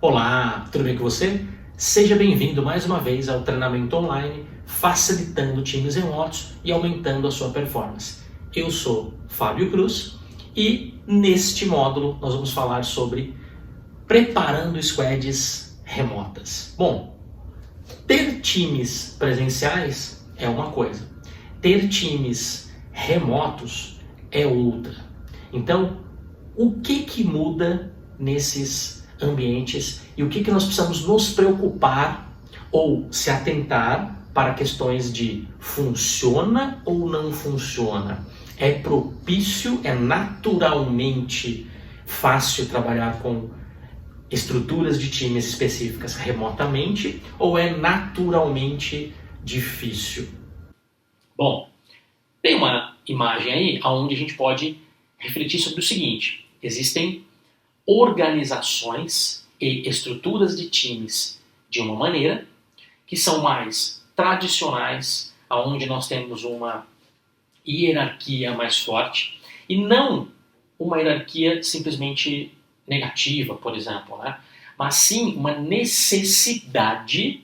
Olá, tudo bem com você? Seja bem-vindo mais uma vez ao treinamento online, facilitando times remotos e aumentando a sua performance. Eu sou Fábio Cruz e neste módulo nós vamos falar sobre preparando squads remotas. Bom, ter times presenciais é uma coisa, ter times remotos é outra. Então, o que muda nesses ambientes e o que nós precisamos nos preocupar ou se atentar para questões de funciona ou não funciona? É propício, é naturalmente fácil trabalhar com estruturas de times específicas remotamente ou é naturalmente difícil? Bom, tem uma imagem aí onde a gente pode refletir sobre o seguinte: existem organizações e estruturas de times de uma maneira que são mais tradicionais, onde nós temos uma hierarquia mais forte e não uma hierarquia simplesmente negativa, por exemplo, né? Mas sim uma necessidade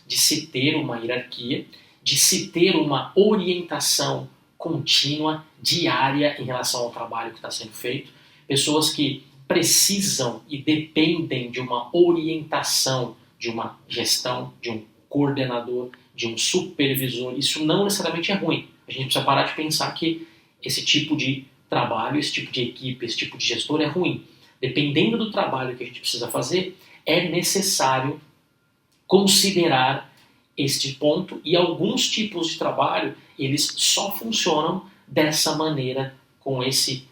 de se ter uma hierarquia, de se ter uma orientação contínua, diária em relação ao trabalho que está sendo feito, pessoas que precisam e dependem de uma orientação, de uma gestão, de um coordenador, de um supervisor. Isso não necessariamente é ruim. A gente precisa parar de pensar que esse tipo de trabalho, esse tipo de equipe, esse tipo de gestor é ruim. Dependendo do trabalho que a gente precisa fazer, é necessário considerar este ponto, e alguns tipos de trabalho, eles só funcionam dessa maneira, com esse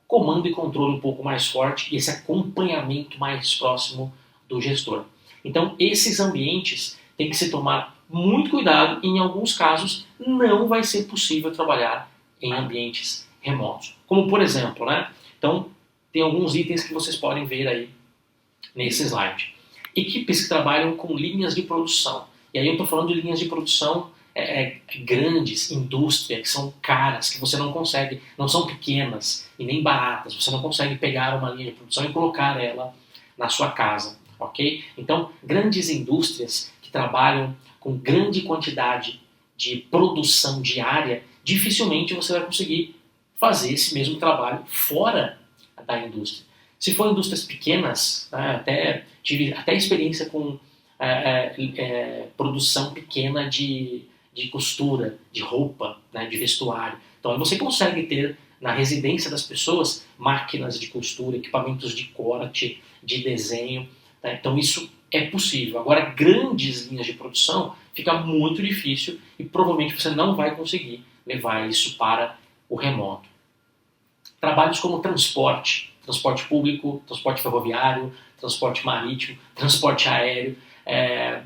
comando e controle um pouco mais forte e esse acompanhamento mais próximo do gestor. Então, esses ambientes têm que se tomar muito cuidado e, em alguns casos, não vai ser possível trabalhar em ambientes remotos. Como, por exemplo, né? Então, tem alguns itens que vocês podem ver aí nesse slide. Equipes que trabalham com linhas de produção. E aí eu estou falando de linhas de produção grandes, indústria, que são caras, que você não consegue, não são pequenas e nem baratas, você não consegue pegar uma linha de produção e colocar ela na sua casa, ok? Então, grandes indústrias que trabalham com grande quantidade de produção diária, dificilmente você vai conseguir fazer esse mesmo trabalho fora da indústria. Se for indústrias pequenas, né, tive até experiência com produção pequena de costura, de roupa, né, de vestuário. Então você consegue ter na residência das pessoas máquinas de costura, equipamentos de corte, de desenho. Tá? Então isso é possível. Agora, grandes linhas de produção fica muito difícil e provavelmente você não vai conseguir levar isso para o remoto. Trabalhos como transporte público, transporte ferroviário, transporte marítimo, transporte aéreo, é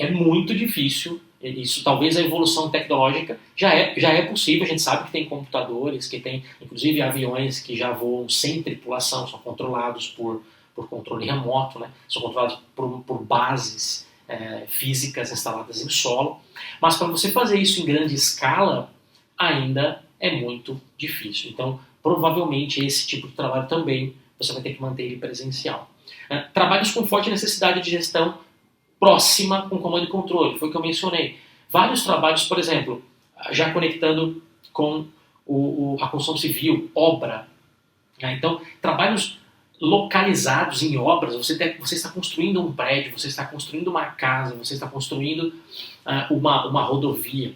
muito difícil. Isso, talvez a evolução tecnológica já é possível. A gente sabe que tem computadores, que tem inclusive aviões que já voam sem tripulação, são controlados por controle remoto, né? São controlados por bases físicas instaladas em solo. Mas para você fazer isso em grande escala, ainda é muito difícil. Então, provavelmente esse tipo de trabalho também você vai ter que manter ele presencial. Trabalhos com forte necessidade de gestão próxima com comando e controle, foi o que eu mencionei. Vários trabalhos, por exemplo, já conectando com a construção civil, obra. Né? Então, trabalhos localizados em obras, você está construindo um prédio, você está construindo uma casa, você está construindo uma rodovia.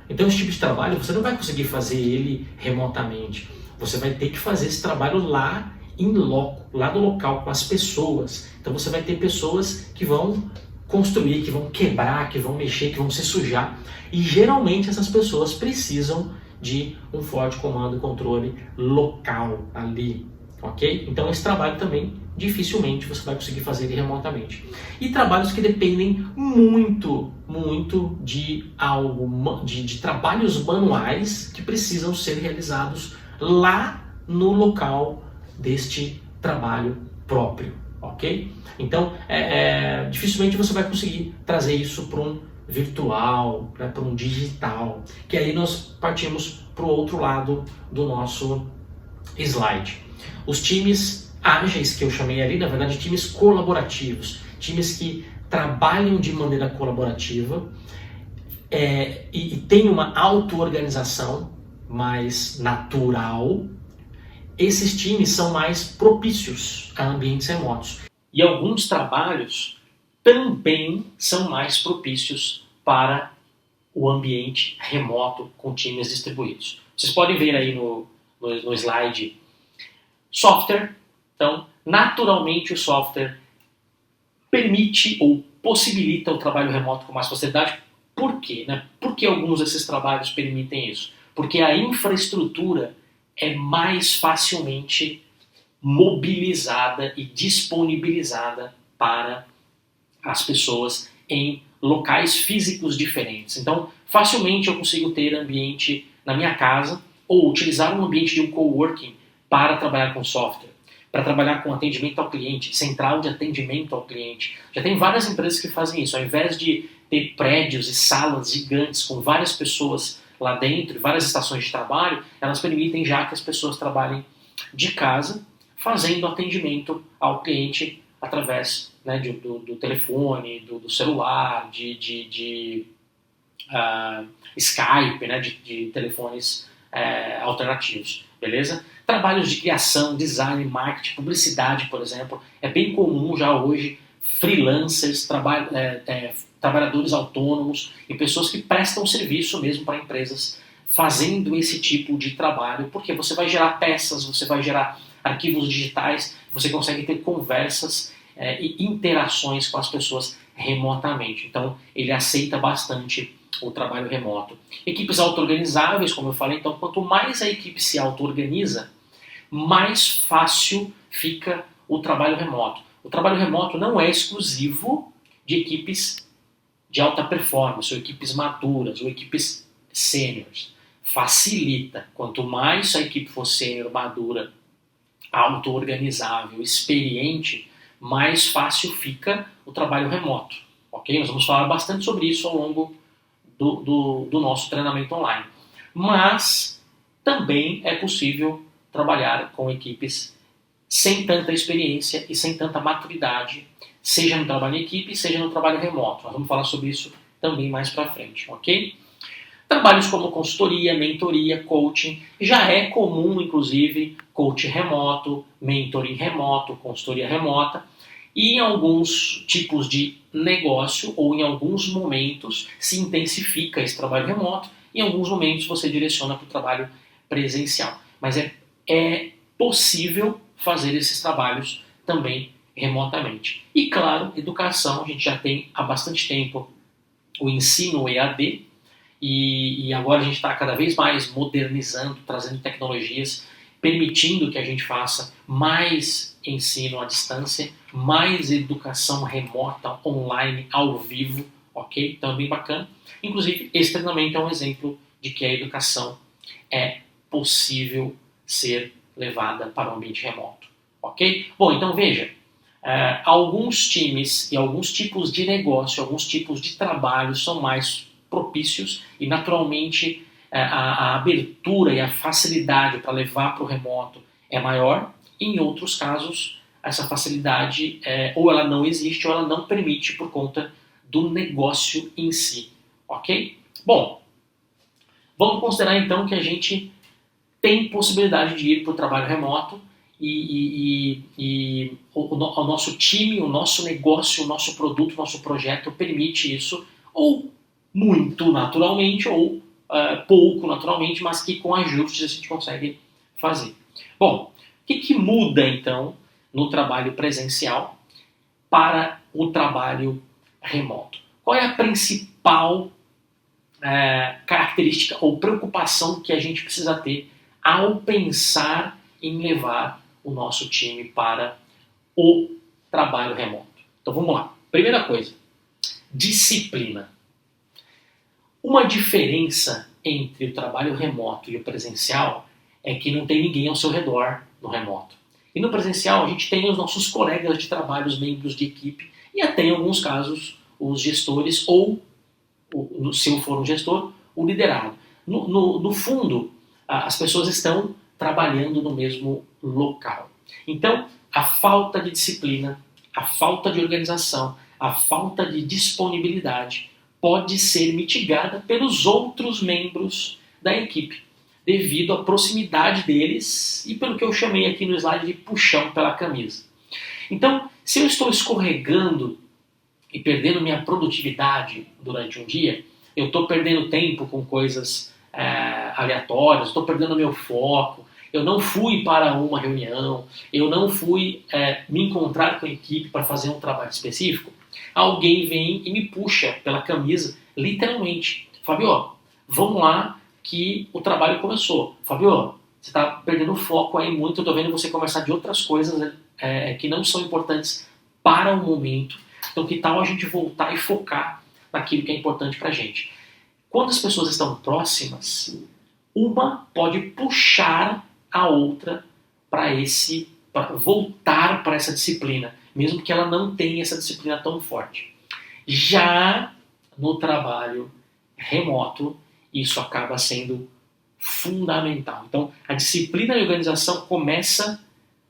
Então, esse tipo de trabalho, você não vai conseguir fazer ele remotamente. Você vai ter que fazer esse trabalho lá in loco, lá no local, com as pessoas. Então você vai ter pessoas que vão construir, que vão quebrar, que vão mexer, que vão se sujar. E geralmente essas pessoas precisam de um forte comando e controle local ali, ok? Então esse trabalho também dificilmente você vai conseguir fazer ele remotamente. E trabalhos que dependem muito de de trabalhos manuais que precisam ser realizados lá no local deste trabalho próprio, ok? Então, dificilmente você vai conseguir trazer isso para um virtual, né, para um digital, que aí nós partimos para o outro lado do nosso slide. Os times ágeis, que eu chamei ali, na verdade, times colaborativos, times que trabalham de maneira colaborativa e tem uma auto-organização mais natural. Esses times são mais propícios a ambientes remotos. E alguns trabalhos também são mais propícios para o ambiente remoto com times distribuídos. Vocês podem ver aí no slide software. Então, naturalmente o software permite ou possibilita o trabalho remoto com mais facilidade. Por quê? Por que alguns desses trabalhos permitem isso? Porque a infraestrutura é mais facilmente mobilizada e disponibilizada para as pessoas em locais físicos diferentes. Então, facilmente eu consigo ter ambiente na minha casa ou utilizar um ambiente de um coworking para trabalhar com software, para trabalhar com atendimento ao cliente, central de atendimento ao cliente. Já tem várias empresas que fazem isso. Ao invés de ter prédios e salas gigantes com várias pessoas lá dentro, várias estações de trabalho, elas permitem já que as pessoas trabalhem de casa, fazendo atendimento ao cliente através do telefone, do celular, de Skype, de telefones alternativos, beleza? Trabalhos de criação, design, marketing, publicidade, por exemplo, é bem comum já hoje freelancers, trabalhadores autônomos e pessoas que prestam serviço mesmo para empresas fazendo esse tipo de trabalho, porque você vai gerar peças, você vai gerar arquivos digitais, você consegue ter conversas e interações com as pessoas remotamente. Então, ele aceita bastante o trabalho remoto. Equipes auto-organizáveis, como eu falei, então quanto mais a equipe se auto-organiza, mais fácil fica o trabalho remoto. O trabalho remoto não é exclusivo de equipes de alta performance, ou equipes maduras, ou equipes sêniores. Facilita. Quanto mais a equipe for sênior, madura, auto-organizável, experiente, mais fácil fica o trabalho remoto. Ok? Nós vamos falar bastante sobre isso ao longo do nosso treinamento online. Mas também é possível trabalhar com equipes sem tanta experiência e sem tanta maturidade, seja no trabalho em equipe, seja no trabalho remoto. Nós vamos falar sobre isso também mais para frente, ok? Trabalhos como consultoria, mentoria, coaching, já é comum, inclusive, coaching remoto, mentoring remoto, consultoria remota, e em alguns tipos de negócio ou em alguns momentos se intensifica esse trabalho remoto, em alguns momentos você direciona para o trabalho presencial. Mas é possível fazer esses trabalhos também remotamente. E claro, educação, a gente já tem há bastante tempo o ensino EAD, e agora a gente está cada vez mais modernizando, trazendo tecnologias, permitindo que a gente faça mais ensino à distância, mais educação remota, online, ao vivo, ok? Então é bem bacana. Inclusive, esse treinamento é um exemplo de que a educação é possível ser levada para o ambiente remoto, ok? Bom, então veja, alguns times e alguns tipos de negócio, alguns tipos de trabalho são mais propícios e naturalmente a abertura e a facilidade para levar para o remoto é maior. Em outros casos, essa facilidade ou ela não existe ou ela não permite por conta do negócio em si, ok? Bom, vamos considerar então que a gente tem possibilidade de ir para o trabalho remoto e o nosso time, o nosso negócio, o nosso produto, o nosso projeto permite isso, ou muito naturalmente, ou pouco naturalmente, mas que com ajustes a gente consegue fazer. Bom, o que muda então no trabalho presencial para o trabalho remoto? Qual é a principal característica ou preocupação que a gente precisa ter ao pensar em levar o nosso time para o trabalho remoto? Então vamos lá. Primeira coisa, disciplina. Uma diferença entre o trabalho remoto e o presencial é que não tem ninguém ao seu redor no remoto. E no presencial a gente tem os nossos colegas de trabalho, os membros de equipe, e até em alguns casos os gestores ou, se eu for um gestor, o liderado. No fundo, as pessoas estão trabalhando no mesmo local. Então, a falta de disciplina, a falta de organização, a falta de disponibilidade pode ser mitigada pelos outros membros da equipe, devido à proximidade deles e pelo que eu chamei aqui no slide de puxão pela camisa. Então, se eu estou escorregando e perdendo minha produtividade durante um dia, eu estou perdendo tempo com coisas aleatórias, estou perdendo meu foco, eu não fui para uma reunião, eu não fui me encontrar com a equipe para fazer um trabalho específico, alguém vem e me puxa pela camisa, literalmente. Fabio, vamos lá que o trabalho começou. Fabio, você está perdendo foco aí muito, eu estou vendo você conversar de outras coisas que não são importantes para o momento. Então que tal a gente voltar e focar naquilo que é importante para a gente? Quando as pessoas estão próximas, uma pode puxar a outra para voltar para essa disciplina, mesmo que ela não tenha essa disciplina tão forte. Já no trabalho remoto, isso acaba sendo fundamental. Então, a disciplina e a organização começa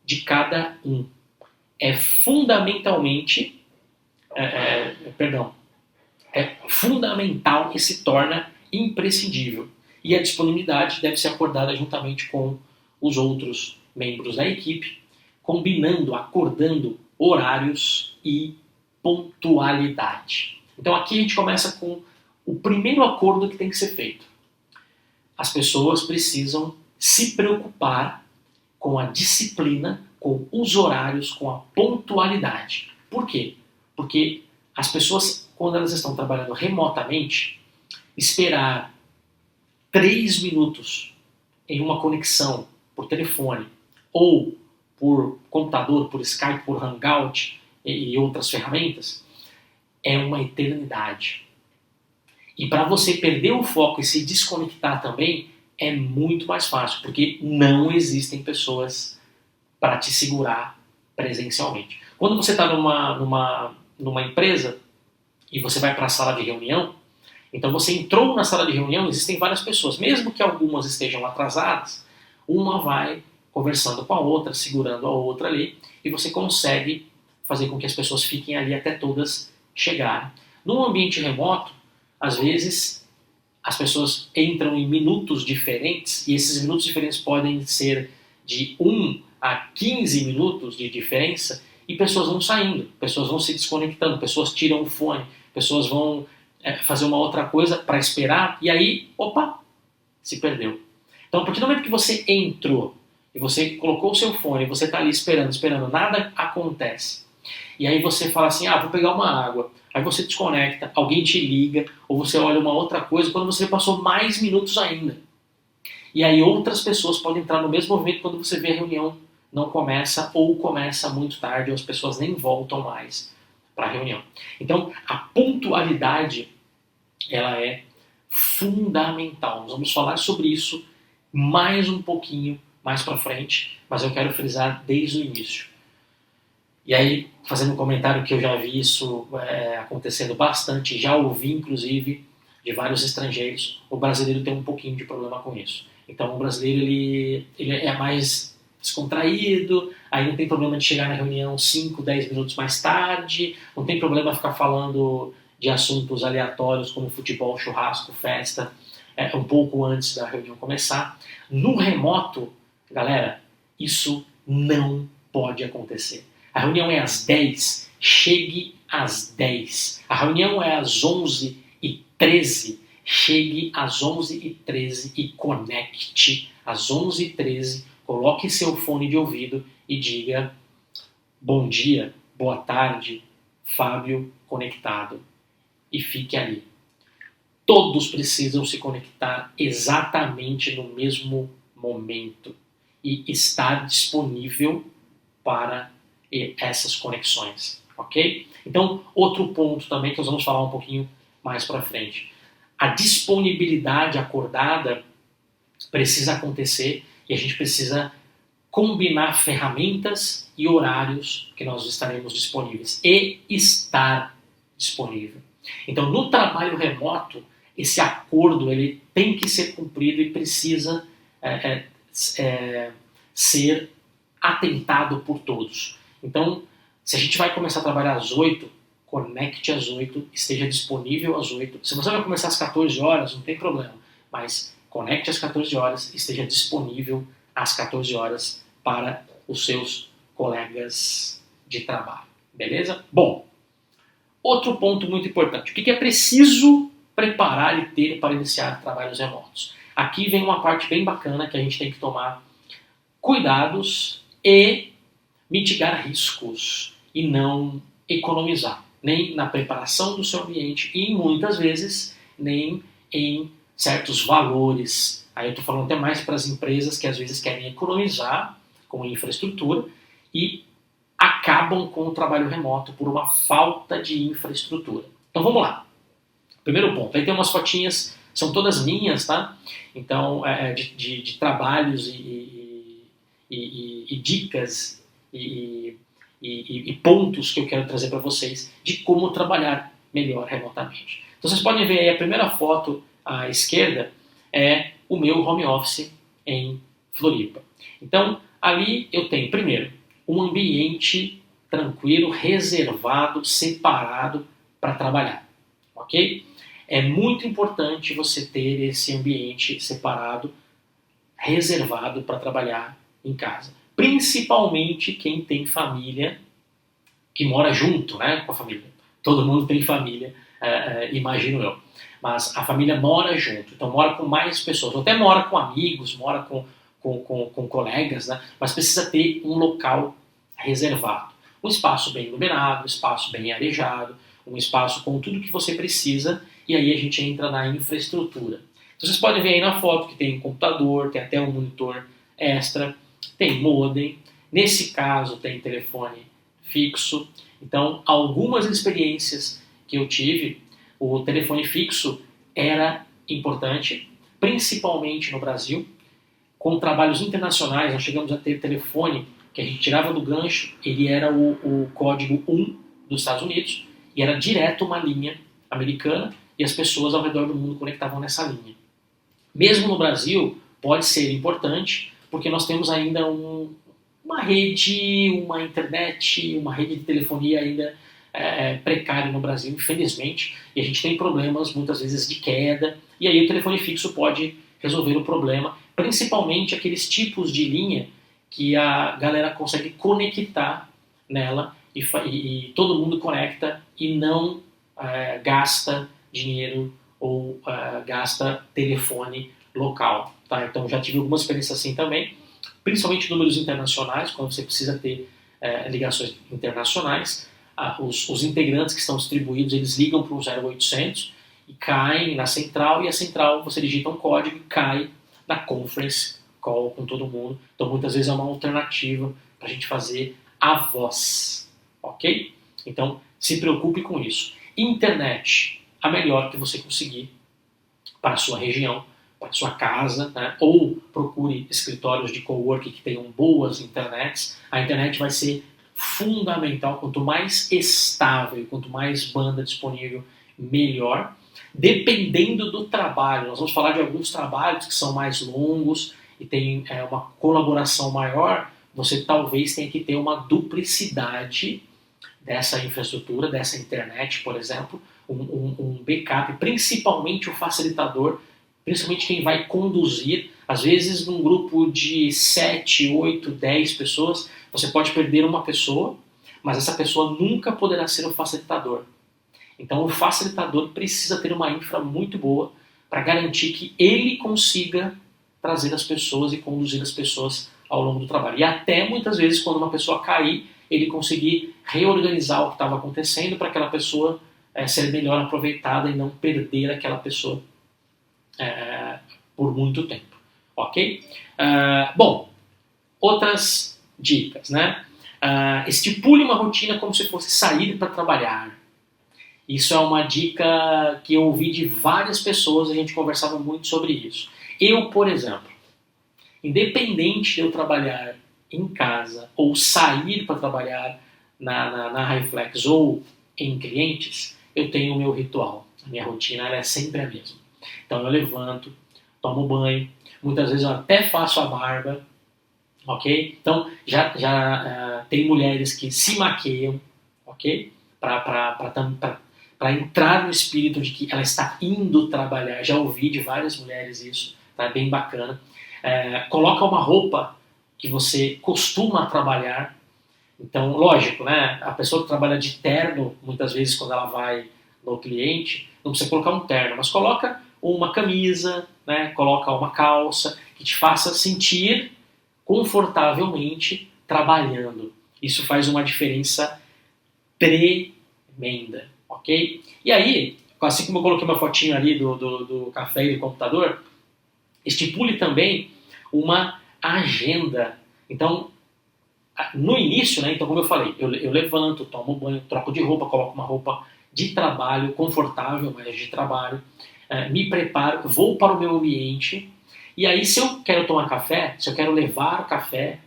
de cada um. É fundamental e se torna imprescindível. E a disponibilidade deve ser acordada juntamente com os outros membros da equipe, combinando, acordando horários e pontualidade. Então aqui a gente começa com o primeiro acordo que tem que ser feito. As pessoas precisam se preocupar com a disciplina, com os horários, com a pontualidade. Por quê? Porque as pessoas, quando elas estão trabalhando remotamente, esperar 3 minutos em uma conexão por telefone ou por computador, por Skype, por Hangout e outras ferramentas, é uma eternidade. E para você perder o foco e se desconectar também, é muito mais fácil, porque não existem pessoas para te segurar presencialmente. Quando você está numa empresa e você vai para a sala de reunião, então você entrou na sala de reunião, existem várias pessoas, mesmo que algumas estejam atrasadas, uma vai conversando com a outra, segurando a outra ali, e você consegue fazer com que as pessoas fiquem ali até todas chegarem. Num ambiente remoto, às vezes as pessoas entram em minutos diferentes, e esses minutos diferentes podem ser de 1 a 15 minutos de diferença, e pessoas vão saindo, pessoas vão se desconectando, pessoas tiram o fone, pessoas vão fazer uma outra coisa para esperar, e aí, opa, se perdeu. Então, a partir do momento que você entrou, e você colocou o seu fone, você está ali esperando, nada acontece. E aí você fala assim, vou pegar uma água. Aí você desconecta, alguém te liga, ou você olha uma outra coisa, quando você passou mais minutos ainda. E aí outras pessoas podem entrar no mesmo movimento quando você vê a reunião não começa, ou começa muito tarde, ou as pessoas nem voltam mais para a reunião. Então, a pontualidade, ela é fundamental. Nós vamos falar sobre isso mais um pouquinho mais para frente, mas eu quero frisar desde o início. E aí, fazendo um comentário que eu já vi isso acontecendo bastante, já ouvi inclusive de vários estrangeiros, o brasileiro tem um pouquinho de problema com isso. Então o brasileiro ele é mais descontraído, aí não tem problema de chegar na reunião 5, 10 minutos mais tarde, não tem problema ficar falando de assuntos aleatórios como futebol, churrasco, festa, um pouco antes da reunião começar. No remoto, galera, isso não pode acontecer. A reunião é às 10, chegue às 10. A reunião é às 11h13, chegue às 11h13 e conecte às 11h13, coloque seu fone de ouvido e diga bom dia, boa tarde, Fábio conectado. E fique ali. Todos precisam se conectar exatamente no mesmo momento e estar disponível para essas conexões, ok? Então, outro ponto também que nós vamos falar um pouquinho mais para frente. A disponibilidade acordada precisa acontecer e a gente precisa combinar ferramentas e horários que nós estaremos disponíveis e estar disponível. Então, no trabalho remoto, esse acordo ele tem que ser cumprido e precisa ser atentado por todos. Então, se a gente vai começar a trabalhar às 8, conecte às 8, esteja disponível às 8. Se você vai começar às 14 horas, não tem problema, mas conecte às 14 horas, esteja disponível às 14 horas para os seus colegas de trabalho. Beleza? Bom, outro ponto muito importante. O que é preciso preparar e ter para iniciar trabalhos remotos? Aqui vem uma parte bem bacana que a gente tem que tomar cuidados e mitigar riscos e não economizar, nem na preparação do seu ambiente e muitas vezes nem em certos valores. Aí eu estou falando até mais para as empresas que às vezes querem economizar com infraestrutura e acabam com o trabalho remoto por uma falta de infraestrutura. Então vamos lá. Primeiro ponto, aí tem umas fotinhas, são todas minhas, tá? Então, de trabalhos e dicas e pontos que eu quero trazer para vocês de como trabalhar melhor remotamente. Então vocês podem ver aí a primeira foto à esquerda é o meu home office em Floripa. Então, ali eu tenho, primeiro, um ambiente tranquilo, reservado, separado para trabalhar, ok? É muito importante você ter esse ambiente separado, reservado para trabalhar em casa. Principalmente quem tem família, que mora junto, né, com a família. Todo mundo tem família, imagino eu. Mas a família mora junto, então mora com mais pessoas. Ou até mora com amigos, mora com colegas, né, mas precisa ter um local reservado. Um espaço bem iluminado, um espaço bem arejado, um espaço com tudo que você precisa, e aí a gente entra na infraestrutura. Então, vocês podem ver aí na foto que tem um computador, tem até um monitor extra, tem modem, nesse caso tem telefone fixo. Então, algumas experiências que eu tive, o telefone fixo era importante, principalmente no Brasil. Com trabalhos internacionais, nós chegamos a ter telefone que a gente tirava do gancho, ele era o código 1 dos Estados Unidos, e era direto uma linha americana, e as pessoas ao redor do mundo conectavam nessa linha. Mesmo no Brasil, pode ser importante, porque nós temos ainda uma rede, uma internet, uma rede de telefonia ainda precária no Brasil, infelizmente, e a gente tem problemas muitas vezes de queda, e aí o telefone fixo pode resolver o problema, principalmente aqueles tipos de linha que a galera consegue conectar nela e todo mundo conecta e não gasta dinheiro ou gasta telefone local. Tá? Então já tive algumas experiências assim também, principalmente números internacionais, quando você precisa ter ligações internacionais. Os integrantes que estão distribuídos, eles ligam para o 0800 e caem na central, e a central você digita um código e cai na conference call com todo mundo. Então muitas vezes é uma alternativa para a gente fazer a voz, ok? Então se preocupe com isso. Internet, a melhor que você conseguir para a sua região, para a sua casa, né? Ou procure escritórios de coworking que tenham boas internets. A internet vai ser fundamental, quanto mais estável, quanto mais banda disponível, melhor. Dependendo do trabalho, nós vamos falar de alguns trabalhos que são mais longos e tem uma colaboração maior, você talvez tenha que ter uma duplicidade dessa infraestrutura, dessa internet, por exemplo, um backup, principalmente o facilitador, principalmente quem vai conduzir. Às vezes, num grupo de 7, 8, 10 pessoas, você pode perder uma pessoa, mas essa pessoa nunca poderá ser o facilitador. Então, o facilitador precisa ter uma infra muito boa para garantir que ele consiga trazer as pessoas e conduzir as pessoas ao longo do trabalho. E até, muitas vezes, quando uma pessoa cair, ele conseguir reorganizar o que estava acontecendo para aquela pessoa ser melhor aproveitada e não perder aquela pessoa por muito tempo. Ok? Bom, outras dicas, né? Estipule uma rotina como se fosse sair para trabalhar. Isso é uma dica que eu ouvi de várias pessoas, a gente conversava muito sobre isso. Eu, por exemplo, independente de eu trabalhar em casa ou sair para trabalhar na Highflex ou em clientes, eu tenho o meu ritual. A minha rotina ela é sempre a mesma. Então eu levanto, tomo banho, muitas vezes eu até faço a barba, ok? Então, já tem mulheres que se maquiam, ok? Para entrar no espírito de que ela está indo trabalhar. Já ouvi de várias mulheres isso, tá bem bacana. Coloca uma roupa que você costuma trabalhar. Então, lógico, né? A pessoa que trabalha de terno, muitas vezes quando ela vai no cliente, não precisa colocar um terno, mas coloca uma camisa, né? Coloca uma calça que te faça sentir confortavelmente trabalhando. Isso faz uma diferença tremenda, ok? E aí, assim como eu coloquei uma fotinho ali do café e do computador, estipule também uma agenda. Então, no início, né, então como eu falei, eu levanto, tomo banho, troco de roupa, coloco uma roupa de trabalho, confortável, mas de trabalho, me preparo, vou para o meu ambiente, e aí se eu quero tomar café, se eu quero levar café,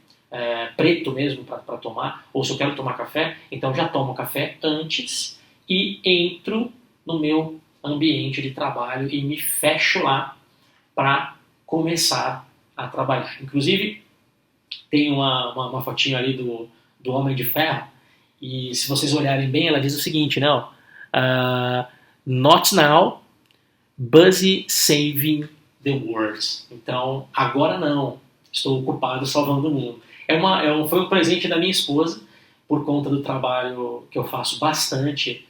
preto mesmo para tomar, ou se eu quero tomar café, então já tomo café antes e entro no meu ambiente de trabalho e me fecho lá para começar a trabalhar. Inclusive, tem uma fotinho ali do Homem de Ferro, e se vocês olharem bem, ela diz o seguinte, não, not now, busy saving the world. Então, agora não, estou ocupado salvando o mundo. Foi um presente da minha esposa, por conta do trabalho que eu faço bastante,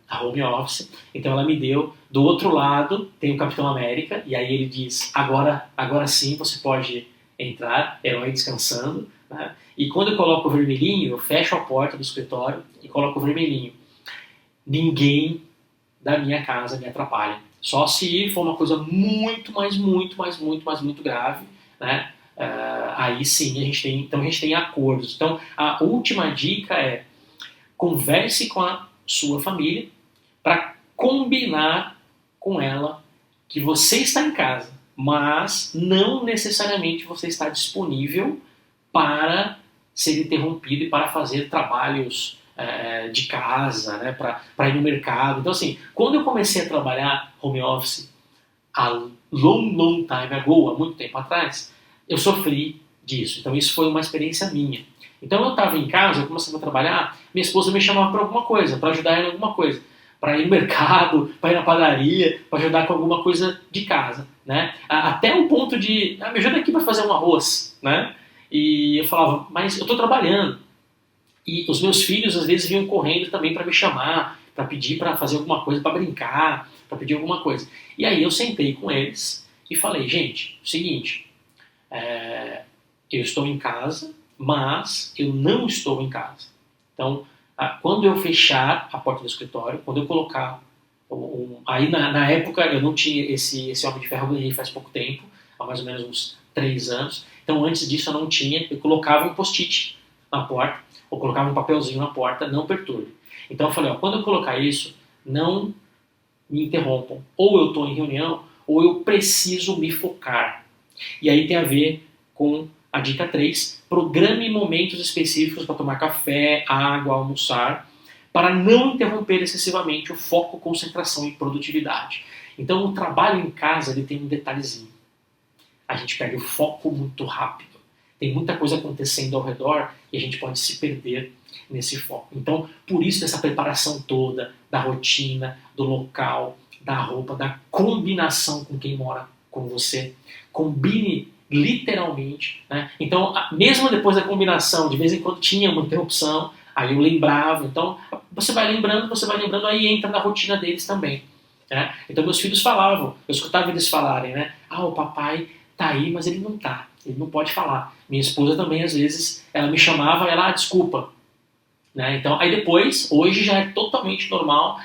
a home office. Então ela me deu. Do outro lado tem o Capitão América, e aí ele diz, agora sim você pode entrar, herói descansando. Né? E quando eu coloco o vermelhinho, eu fecho a porta do escritório e coloco o vermelhinho. Ninguém da minha casa me atrapalha. Só se for uma coisa muito grave, né? Aí sim a gente tem acordos. Então a última dica é converse com a sua família para combinar com ela que você está em casa, mas não necessariamente você está disponível para ser interrompido e para fazer trabalhos de casa, né, para ir no mercado. Então assim, quando eu comecei a trabalhar home office há long time ago, há muito tempo atrás, eu sofri disso. Então isso foi uma experiência minha. Então eu estava em casa, eu comecei a trabalhar, minha esposa me chamava para alguma coisa, para ajudar ela em alguma coisa, para ir no mercado, para ir na padaria, para ajudar com alguma coisa de casa, né? Até o ponto de, me ajuda aqui para fazer um arroz, né? E eu falava, mas eu estou trabalhando. E os meus filhos às vezes vinham correndo também para me chamar, para pedir para fazer alguma coisa, para brincar, para pedir alguma coisa. E aí eu sentei com eles e falei, gente, o seguinte, eu estou em casa, mas eu não estou em casa. Então, quando eu fechar a porta do escritório, quando eu colocar... Aí, na época, eu não tinha esse Homem de Ferro, eu ganhei faz pouco tempo, há mais ou menos uns 3 anos. Então, antes disso, eu não tinha. Eu colocava um post-it na porta, ou colocava um papelzinho na porta, não perturbe. Então, eu falei, quando eu colocar isso, não me interrompam. Ou eu estou em reunião, ou eu preciso me focar. E aí tem a ver com a dica 3, programe momentos específicos para tomar café, água, almoçar, para não interromper excessivamente o foco, concentração e produtividade. Então o trabalho em casa ele tem um detalhezinho. A gente perde o foco muito rápido. Tem muita coisa acontecendo ao redor e a gente pode se perder nesse foco. Então, por isso essa preparação toda da rotina, do local, da roupa, da combinação com quem mora com você. Combine literalmente, né? Então, mesmo depois da combinação, de vez em quando tinha uma interrupção, aí eu lembrava. Então, você vai lembrando, aí entra na rotina deles também. Né? Então, meus filhos falavam, eu escutava eles falarem, né? O papai tá aí, mas ele não tá, ele não pode falar. Minha esposa também, às vezes, ela me chamava, desculpa. Né? Então, aí depois, hoje já é totalmente normal,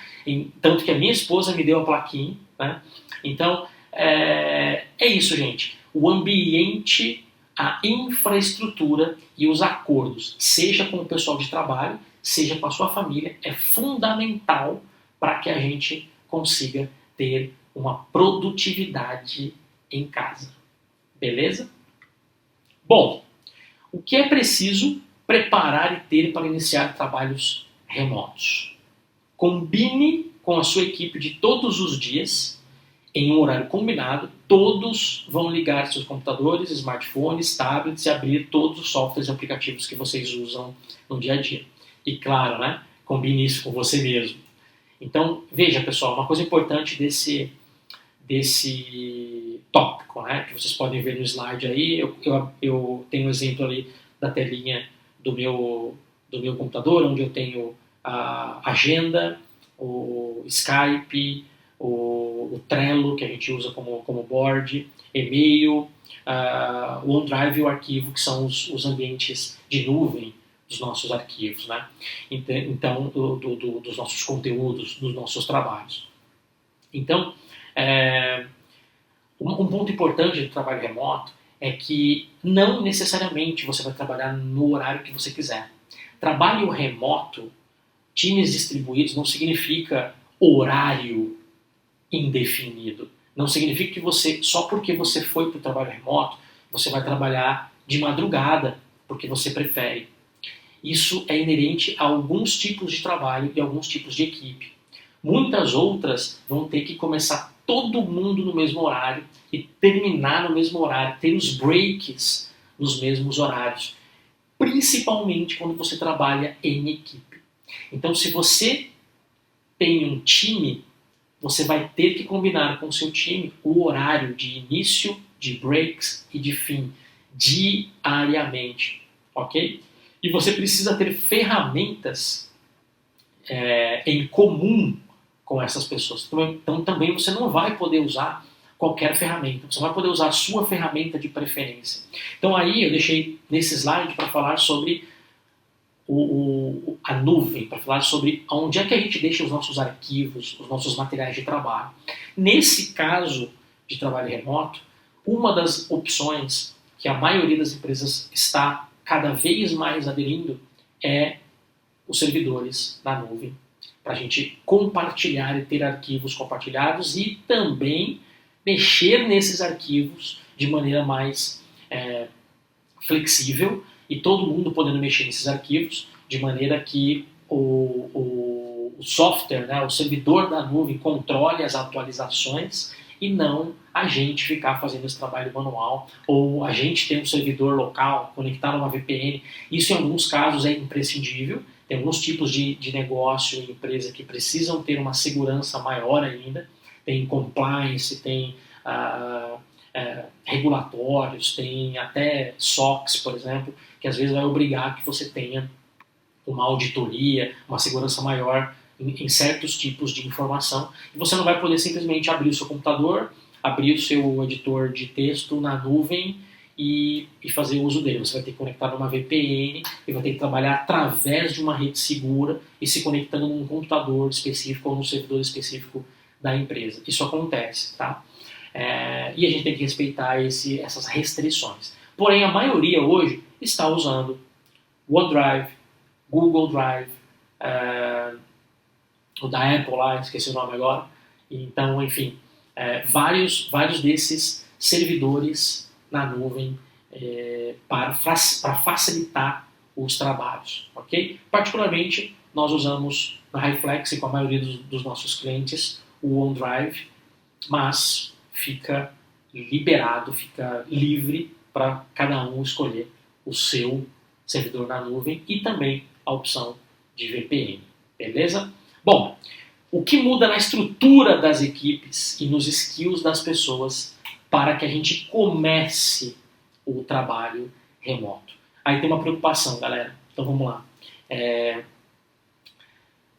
tanto que a minha esposa me deu a plaquinha, né? Então, é isso, gente. O ambiente, a infraestrutura e os acordos, seja com o pessoal de trabalho, seja com a sua família, é fundamental para que a gente consiga ter uma produtividade em casa. Beleza? Bom, o que é preciso preparar e ter para iniciar trabalhos remotos? Combine com a sua equipe de todos os dias em um horário combinado, todos vão ligar seus computadores, smartphones, tablets e abrir todos os softwares e aplicativos que vocês usam no dia a dia. E claro, né, combine isso com você mesmo. Então, veja, pessoal, uma coisa importante desse tópico, né, que vocês podem ver no slide aí, eu tenho um exemplo ali da telinha do meu computador, onde eu tenho a agenda, o Skype, o Trello, que a gente usa como board, e-mail, o OneDrive e o arquivo, que são os ambientes de nuvem dos nossos arquivos, né? Então, dos nossos conteúdos, dos nossos trabalhos. Então, um ponto importante do trabalho remoto é que não necessariamente você vai trabalhar no horário que você quiser. Trabalho remoto, times distribuídos, não significa horário indefinido. Não significa que só porque você foi para o trabalho remoto, você vai trabalhar de madrugada, porque você prefere. Isso é inerente a alguns tipos de trabalho e alguns tipos de equipe. Muitas outras vão ter que começar todo mundo no mesmo horário e terminar no mesmo horário, ter os breaks nos mesmos horários, principalmente quando você trabalha em equipe. Então, se você tem um time, você vai ter que combinar com o seu time o horário de início, de breaks e de fim, diariamente, ok? E você precisa ter ferramentas em comum com essas pessoas. Então também você não vai poder usar qualquer ferramenta, você vai poder usar a sua ferramenta de preferência. Então aí eu deixei nesse slide para falar sobre a nuvem, para falar sobre onde é que a gente deixa os nossos arquivos, os nossos materiais de trabalho. Nesse caso de trabalho remoto, uma das opções que a maioria das empresas está cada vez mais aderindo é os servidores na nuvem, para a gente compartilhar e ter arquivos compartilhados e também mexer nesses arquivos de maneira mais flexível e todo mundo podendo mexer nesses arquivos de maneira que o software, né, o servidor da nuvem controle as atualizações e não a gente ficar fazendo esse trabalho manual ou a gente ter um servidor local conectado a uma VPN. Isso em alguns casos é imprescindível. Tem alguns tipos de negócio e empresa que precisam ter uma segurança maior ainda. Tem compliance, tem regulatórios, tem até SOX, por exemplo, que às vezes vai obrigar que você tenha uma auditoria, uma segurança maior em certos tipos de informação. E você não vai poder simplesmente abrir o seu computador, abrir o seu editor de texto na nuvem e fazer uso dele. Você vai ter que conectar numa VPN e vai ter que trabalhar através de uma rede segura e se conectando num computador específico ou num servidor específico da empresa. Isso acontece, tá? E a gente tem que respeitar essas restrições. Porém, a maioria hoje está usando OneDrive, Google Drive, o da Apple lá, esqueci o nome agora. Então, enfim, vários desses servidores na nuvem para facilitar os trabalhos, ok? Particularmente, nós usamos na HighFlex e com a maioria dos nossos clientes o OneDrive, mas fica liberado, fica livre para cada um escolher o seu servidor na nuvem e também a opção de VPN, beleza? Bom, o que muda na estrutura das equipes e nos skills das pessoas para que a gente comece o trabalho remoto? Aí tem uma preocupação, galera. Então vamos lá.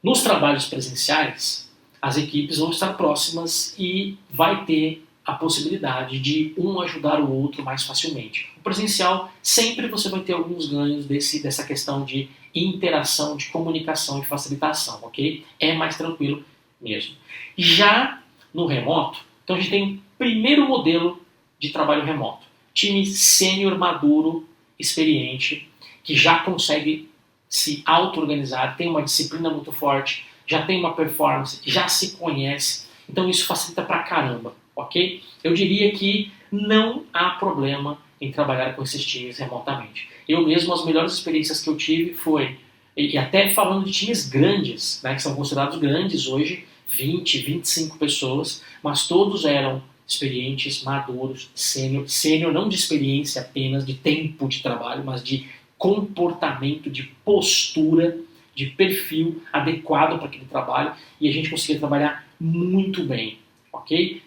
Nos trabalhos presenciais, as equipes vão estar próximas e vai ter a possibilidade de um ajudar o outro mais facilmente. O presencial, sempre você vai ter alguns ganhos dessa questão de interação, de comunicação e facilitação, ok? É mais tranquilo mesmo. Já no remoto, então a gente tem um primeiro modelo de trabalho remoto. Time sênior, maduro, experiente, que já consegue se auto-organizar, tem uma disciplina muito forte, já tem uma performance, já se conhece, então isso facilita pra caramba, ok? Eu diria que não há problema em trabalhar com esses times remotamente. Eu mesmo, as melhores experiências que eu tive foi, e até falando de times grandes, né, que são considerados grandes hoje, 20, 25 pessoas, mas todos eram experientes, maduros, sênior não de experiência apenas, de tempo de trabalho, mas de comportamento, de postura, de perfil adequado para aquele trabalho, e a gente conseguia trabalhar muito bem, ok?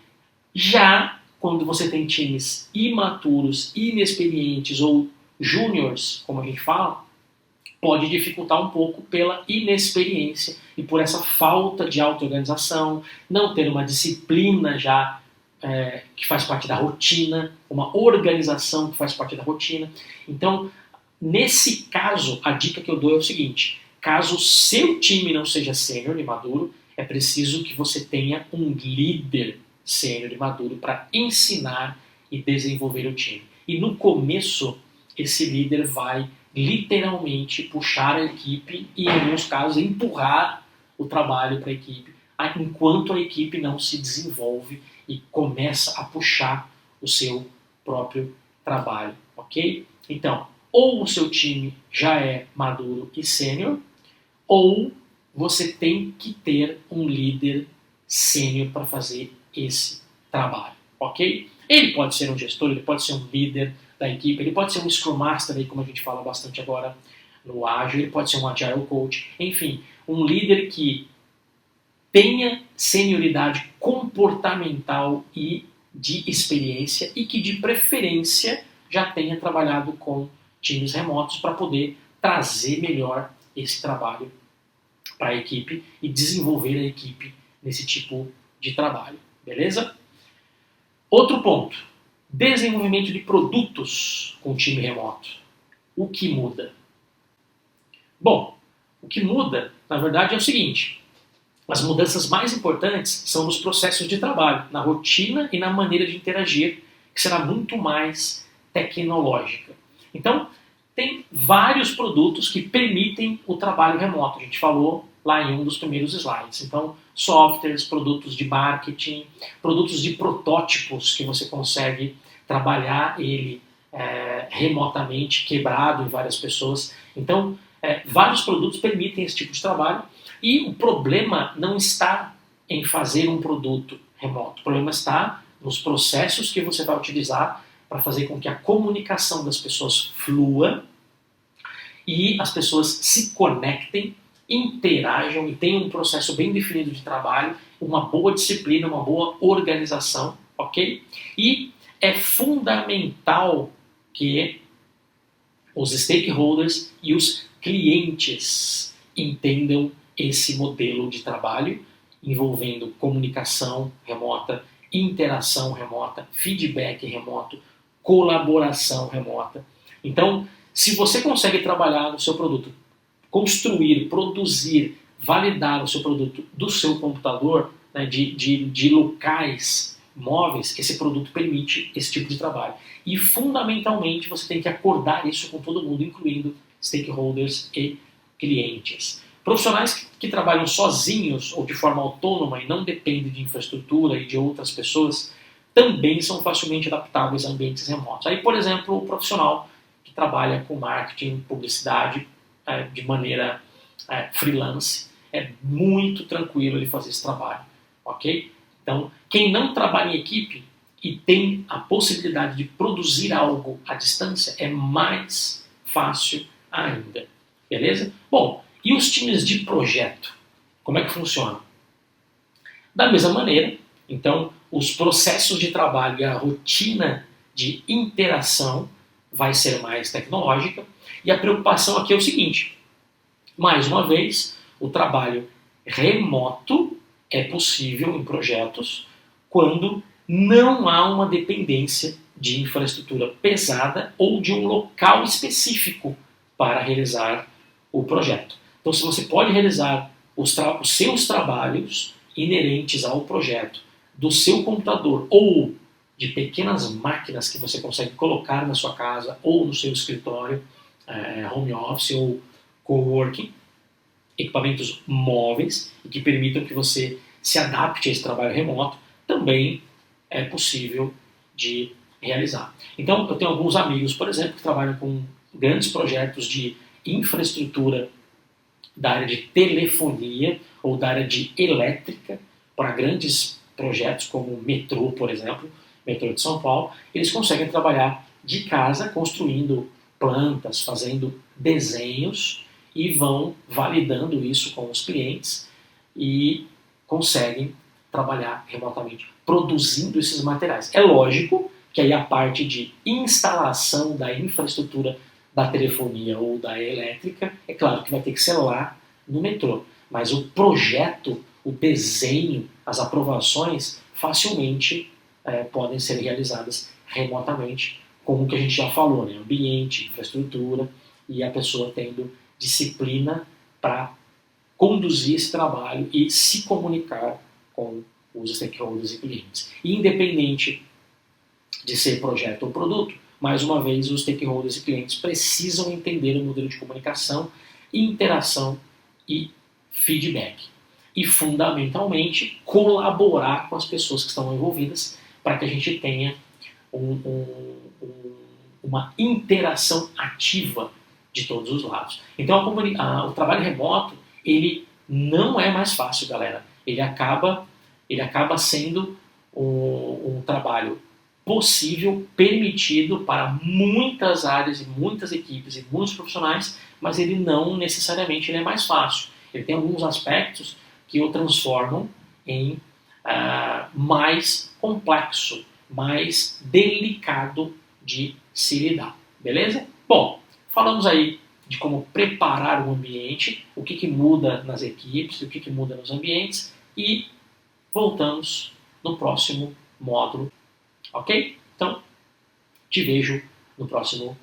Já quando você tem times imaturos, inexperientes ou júniores, como a gente fala, pode dificultar um pouco pela inexperiência e por essa falta de auto-organização, não ter uma disciplina já que faz parte da rotina, uma organização que faz parte da rotina. Então, nesse caso, a dica que eu dou é o seguinte: caso o seu time não seja sênior e maduro, é preciso que você tenha um líder sênior e maduro para ensinar e desenvolver o time. E no começo, esse líder vai literalmente puxar a equipe e, em alguns casos, empurrar o trabalho para a equipe, enquanto a equipe não se desenvolve e começa a puxar o seu próprio trabalho, ok? Então, ou o seu time já é maduro e sênior, ou você tem que ter um líder sênior para fazer esse trabalho, ok? Ele pode ser um gestor, ele pode ser um líder da equipe, ele pode ser um Scrum Master, aí, como a gente fala bastante agora no Agile, ele pode ser um Agile Coach, enfim, um líder que tenha senioridade comportamental e de experiência e que, de preferência, já tenha trabalhado com times remotos para poder trazer melhor esse trabalho para a equipe e desenvolver a equipe nesse tipo de trabalho, beleza? Outro ponto, desenvolvimento de produtos com time remoto. O que muda? Bom, o que muda, na verdade, é o seguinte: as mudanças mais importantes são nos processos de trabalho, na rotina e na maneira de interagir, que será muito mais tecnológica. Então, tem vários produtos que permitem o trabalho remoto. A gente falou lá em um dos primeiros slides. Então, softwares, produtos de marketing, produtos de protótipos que você consegue trabalhar ele remotamente, quebrado em várias pessoas. Então, vários produtos permitem esse tipo de trabalho. E o problema não está em fazer um produto remoto. O problema está nos processos que você vai utilizar para fazer com que a comunicação das pessoas flua e as pessoas se conectem, interajam e tenham um processo bem definido de trabalho, uma boa disciplina, uma boa organização, ok? E é fundamental que os stakeholders e os clientes entendam esse modelo de trabalho envolvendo comunicação remota, interação remota, feedback remoto, colaboração remota. Então, se você consegue trabalhar no seu produto, construir, produzir, validar o seu produto do seu computador, né, de locais móveis, esse produto permite esse tipo de trabalho. E, fundamentalmente, você tem que acordar isso com todo mundo, incluindo stakeholders e clientes. Profissionais que trabalham sozinhos ou de forma autônoma e não dependem de infraestrutura e de outras pessoas também são facilmente adaptáveis a ambientes remotos. Aí, por exemplo, o profissional que trabalha com marketing, publicidade de maneira freelance, é muito tranquilo ele fazer esse trabalho, ok? Então, quem não trabalha em equipe e tem a possibilidade de produzir algo à distância é mais fácil ainda, beleza? Bom, e os times de projeto? Como é que funciona? Da mesma maneira, então, os processos de trabalho e a rotina de interação vai ser mais tecnológica, e a preocupação aqui é o seguinte: mais uma vez, o trabalho remoto é possível em projetos quando não há uma dependência de infraestrutura pesada ou de um local específico para realizar o projeto. Então, se você pode realizar os seus trabalhos inerentes ao projeto do seu computador ou de pequenas máquinas que você consegue colocar na sua casa ou no seu escritório, home office ou coworking, equipamentos móveis e que permitam que você se adapte a esse trabalho remoto, também é possível de realizar. Então, eu tenho alguns amigos, por exemplo, que trabalham com grandes projetos de infraestrutura da área de telefonia ou da área de elétrica, para grandes projetos como o metrô, por exemplo, metrô de São Paulo, eles conseguem trabalhar de casa construindo plantas, fazendo desenhos e vão validando isso com os clientes e conseguem trabalhar remotamente, produzindo esses materiais. É lógico que aí a parte de instalação da infraestrutura da telefonia ou da elétrica, é claro que vai ter que ser lá no metrô, mas o projeto, o desenho, as aprovações facilmente podem ser realizadas remotamente, como que a gente já falou, né? Ambiente, infraestrutura e a pessoa tendo disciplina para conduzir esse trabalho e se comunicar com os stakeholders e clientes. E independente de ser projeto ou produto, mais uma vez os stakeholders e clientes precisam entender o modelo de comunicação, interação e feedback. E fundamentalmente colaborar com as pessoas que estão envolvidas para que a gente tenha uma interação ativa de todos os lados. Então o trabalho remoto ele não é mais fácil, galera. Ele acaba sendo um trabalho possível, permitido para muitas áreas e muitas equipes e muitos profissionais, mas ele não necessariamente é mais fácil. Ele tem alguns aspectos que o transformam em mais complexo, mais delicado de se lidar. Beleza? Bom, falamos aí de como preparar o ambiente, o que muda nas equipes, o que muda nos ambientes e voltamos no próximo módulo. Ok? Então, te vejo no próximo